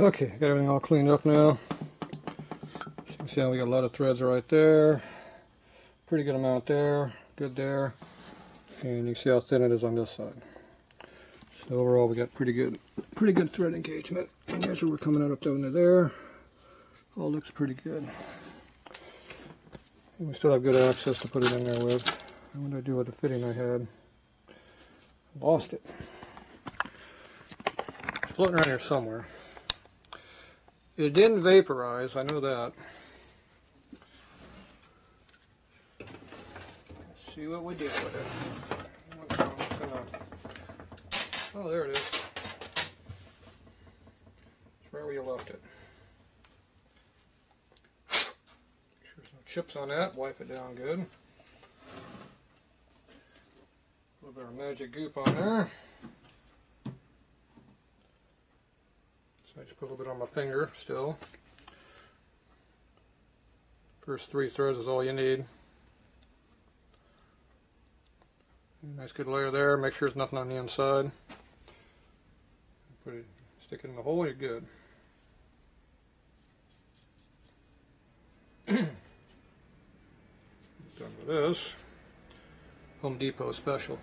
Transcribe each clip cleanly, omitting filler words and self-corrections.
Okay, got everything all cleaned up now. So you can see how we got a lot of threads right there. Pretty good amount there, good there. And you can see how thin it is on this side. So overall we got pretty good thread engagement. And here's where we're coming out up under there. All looks pretty good. And we still have good access to put it in there with. What did I do with the fitting I had? Lost it. It's floating around here somewhere. It didn't vaporize, I know that. Let's see what we did with it. Oh, there it is. It's right where you left it. Make sure there's no chips on that. Wipe it down good. A little bit of magic goop on there. So I just put a little bit on my finger still. First 3 threads is all you need. Nice good layer there. Make sure there's nothing on the inside. Put it, stick it in the hole, you're good. Done with this. Home Depot special.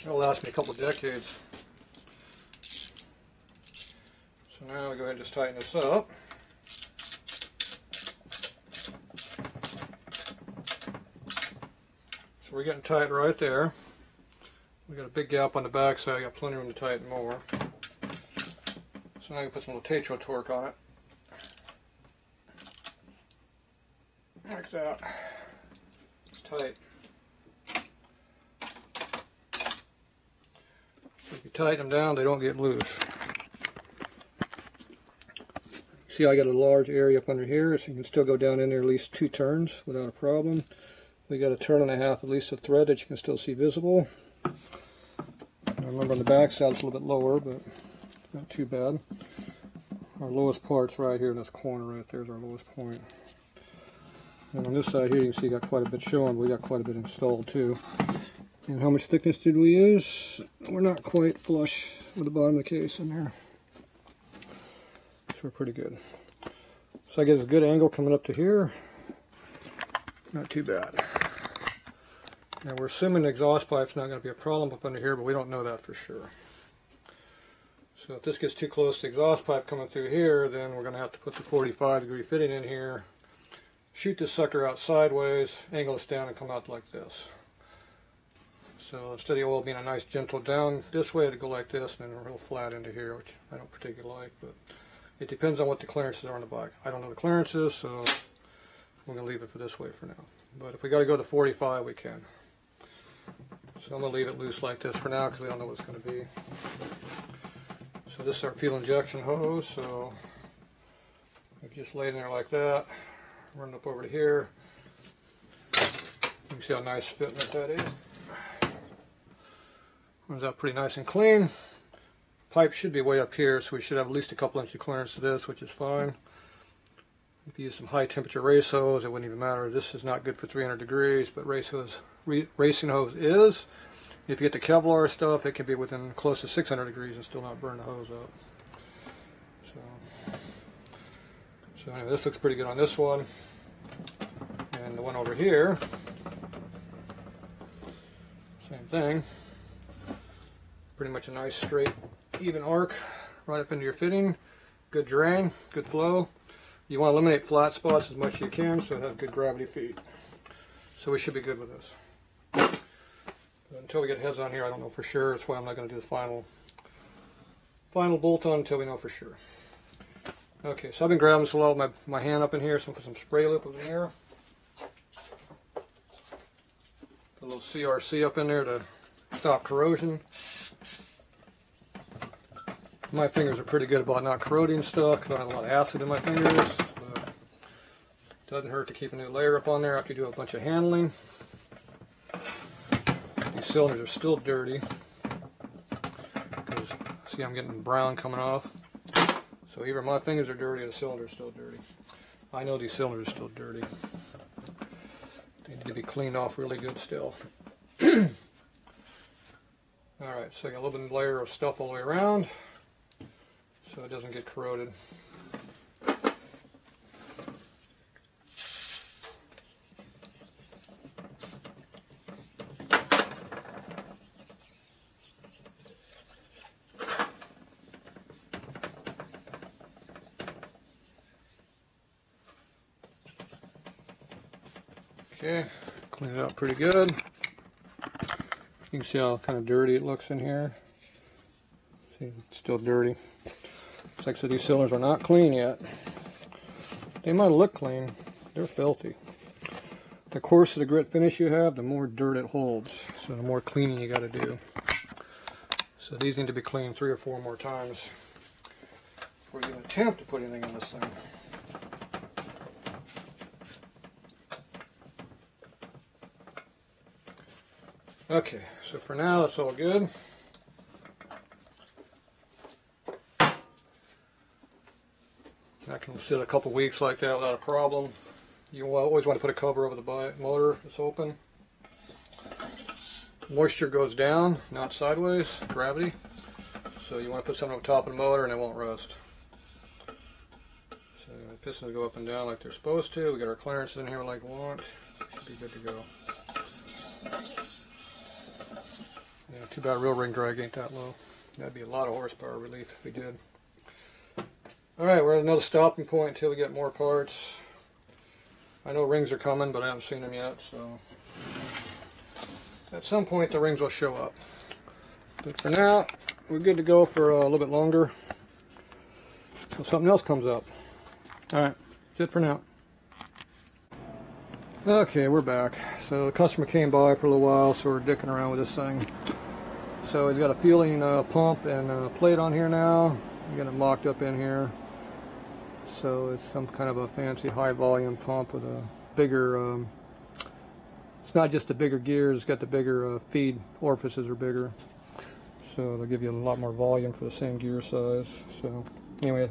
That'll last me a couple of decades. So now I'll go ahead and just tighten this up. So we're getting tight right there. We got a big gap on the back, so I got plenty of room to tighten more. So now I can put some little Tatro torque on it. Like that. It's tight. If you tighten them down, they don't get loose. See, I got a large area up under here, so you can still go down in there at least 2 turns without a problem. We got a turn and a half, at least, of thread that you can still see visible. I remember on the back side it's a little bit lower, but not too bad. Our lowest part's right here in this corner right there is our lowest point. And on this side here you can see you got quite a bit showing, but we got quite a bit installed too. And how much thickness did we use? We're not quite flush with the bottom of the case in there. So we're pretty good. So I get a good angle coming up to here. Not too bad. Now we're assuming the exhaust pipe's not going to be a problem up under here, but we don't know that for sure. So if this gets too close to the exhaust pipe coming through here, then we're going to have to put the 45-degree fitting in here, shoot this sucker out sideways, angle this down, and come out like this. So instead of the oil being a nice gentle down this way, it'll go like this, and then real flat into here, which I don't particularly like, but it depends on what the clearances are on the bike. I don't know the clearances, so we're going to leave it for this way for now. But if we got to go to 45, we can. So I'm going to leave it loose like this for now because we don't know what it's going to be. So this is our fuel injection hose. So we just lay it in there like that. Run it up over to here. You can see how nice fitment that is. Runs out pretty nice and clean. Pipe should be way up here, so we should have at least a couple inches of clearance to this, which is fine. If you use some high temperature race hose, it wouldn't even matter. This is not good for 300 degrees, but racing hose is. If you get the Kevlar stuff, it can be within close to 600 degrees and still not burn the hose up. So anyway, this looks pretty good on this one. And the one over here, same thing. Pretty much a nice straight, even arc right up into your fitting. Good drain, good flow. You want to eliminate flat spots as much as you can so it has good gravity feed. So we should be good with this. But until we get heads on here, I don't know for sure. That's why I'm not going to do the final bolt on until we know for sure. Okay, so I've been grabbing this a lot with my hand up in here, so put some spray lip up in here. Put a little CRC up in there to stop corrosion. My fingers are pretty good about not corroding stuff because I have a lot of acid in my fingers. But it doesn't hurt to keep a new layer up on there after you do a bunch of handling. These cylinders are still dirty. Because, see, I'm getting brown coming off. So either my fingers are dirty or the cylinder is still dirty. I know these cylinders are still dirty. They need to be cleaned off really good still. Alright, so I got a little bit of layer of stuff all the way around so it doesn't get corroded. Okay, clean it up pretty good. You can see how kind of dirty it looks in here. See, it's still dirty. Like I said, these cylinders are not clean yet. They might look clean. They're filthy. The coarser the grit finish you have, the more dirt it holds. So the more cleaning you got to do. So these need to be cleaned 3 or 4 more times before you can attempt to put anything in this thing. Okay, so for now that's all good. That can sit a couple weeks like that without a problem. You always want to put a cover over the motor that's open. Moisture goes down, not sideways, gravity. So you want to put something on top of the motor and it won't rust. So the pistons go up and down like they're supposed to. We got our clearance in here like we want. Should be good to go. Yeah, too bad real ring drag ain't that low. That'd be a lot of horsepower relief if we did. Alright, we're at another stopping point until we get more parts. I know rings are coming, but I haven't seen them yet, so at some point the rings will show up. But for now, we're good to go for a little bit longer until something else comes up. Alright, that's it for now. Okay, we're back. So the customer came by for a little while, so we're dicking around with this thing. So he's got a fueling pump and plate on here now. We got it mocked up in here. So it's some kind of a fancy high volume pump with a bigger, it's not just the bigger gears, it's got the bigger feed orifices are bigger. So it'll give you a lot more volume for the same gear size. So anyway,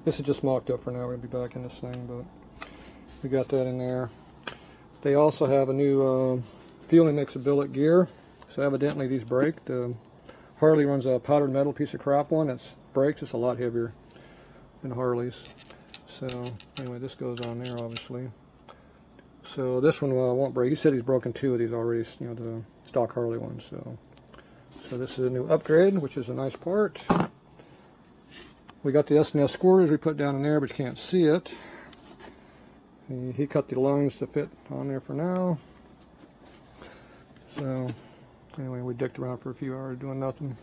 this is just mocked up for now. We'll be back in this thing, but we got that in there. They also have a new fueling mix of billet gear. So evidently these break. The Harley runs a powdered metal piece of crap one. It breaks. It's a lot heavier than Harley's. So anyway, this goes on there obviously. So this one won't break. He said he's broken 2 of these already, you know, the stock Harley ones. So this is a new upgrade, which is a nice part. We got the S&S squirters we put down in there, but you can't see it. He cut the lines to fit on there for now. So anyway, we dicked around for a few hours doing nothing.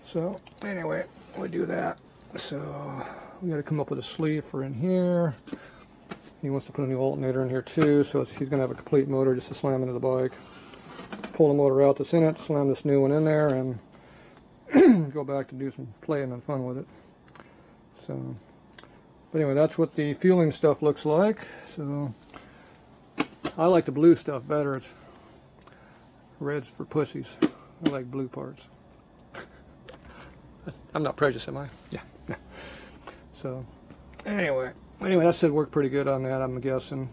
So anyway, we do that. So we got to come up with a sleeve for in here. He wants to put a new alternator in here too, so he's going to have a complete motor just to slam into the bike. Pull the motor out that's in it, slam this new one in there, and go back to do some playing and fun with it. So, but anyway, that's what the fueling stuff looks like. So I like the blue stuff better. It's red's for pussies. I like blue parts. I'm not prejudiced, am I? Yeah. So anyway, that should work pretty good on that, I'm guessing.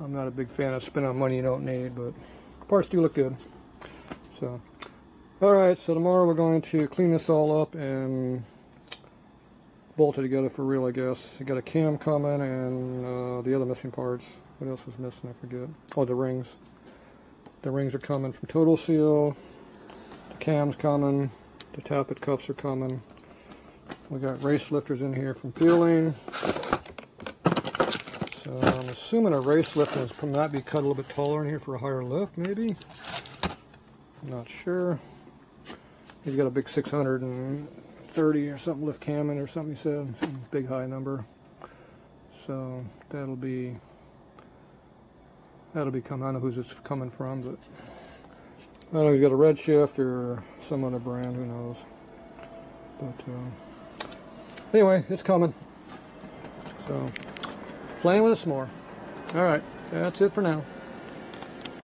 I'm not a big fan of spending on money you don't need, but parts do look good. So, alright, so tomorrow we're going to clean this all up and bolt it together for real, I guess. You got a cam coming and the other missing parts. What else was missing? I forget. Oh, the rings. The rings are coming from Total Seal. The cam's coming. The tappet cuffs are coming. We got race lifters in here from Fueling. So I'm assuming a race lifter might be cut a little bit taller in here for a higher lift, maybe. I'm not sure. He's got a big 630 or something lift cam in or something, he said. Some big high number. So that'll be coming. I don't know who's it's coming from, but I don't know, he's got a Redshift or some other brand, who knows. But anyway, it's coming. So playing with it some more. Alright, that's it for now.